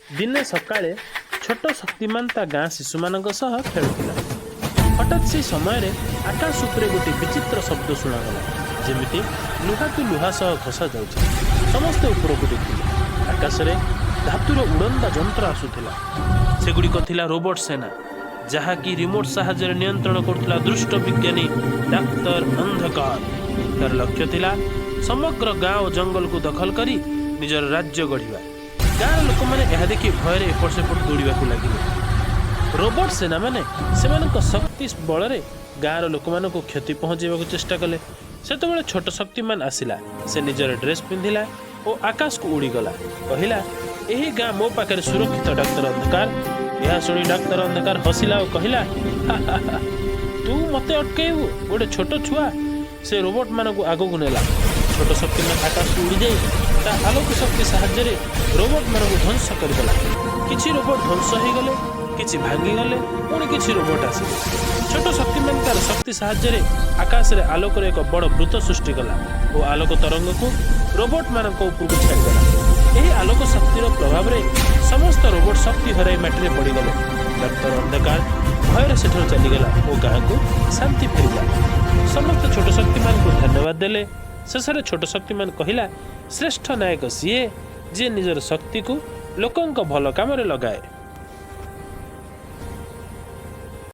दिने सकाळे छोट शक्तिमान ता गाँ शिशु मानक सह खेलुथिला। हठात से समय आकाश उपरे गोटे विचित्र शब्द शुणागला, जेमिति लुहा तु लुहा सह घषा जाउछि। समस्त उपरକୁ देखिले आकाश रे धातुर उड़ंदा जंत्र आसुथिला। सेगुड़िक थिला रोबोट सेना, जहाँकि रिमोट साहाय्य नियंत्रण करुला दृष्ट विज्ञानी डाक्तर अंधकार। तार लक्ष्य थिला समग्र गाँ और जंगल को दखल करी निजर राज्य गढ़िबा। गाँव लोक मैंने यह देखि भय एपट सेपट दौड़ा लगे। रोबोट सेना मैंने सेमानक शक्ति बल गाँव लोक मान क्षति पहुँचाइबा चेष्टा कले। सेतबेले छोट शक्तिमान आसिला, से निजर ड्रेस पिंधिला और आकाश को उड़ीगला। कहला, यही गाँ मो पाखे सुरक्षित डाक्तर अंधकार। यह शुणी डाक्तर अंधकार हसिला और कहला, तू मते अटकेबू? गोटे छोट छुआ से रोबोट मान को आग को नेला। छोट शक्तिमान आकाश को उड़ी जाए ता आलोक शक्ति साहाय्य रोबोट मान को ध्वंस करदेला। किछि रोबोट ध्वंस हो गले, किछि भांगीगले, पुणी किछि रोबोट आसिले। छोट शक्तिमान तार शक्ति साहाय्य आकाश रे आलोक एक बड़ वृत्त सृष्टि कला और आलोक तरंग को रोबोट मान उपरको छाड़देला। यही आलोक शक्तिर प्रभाव रे समस्त रोबोट शक्ति हराई माटी में पड़गले। डाक्तर अंधकार भयर सेठर चलीगला और गाँ को शांति फेरिला। समस्त छोट शक्तिमान को धन्यवाद देले। शेष छोट शक्तिमान कहला, श्रेष्ठ नायक सीए जे निजर शक्ति को लोकंक भल काम लगाए।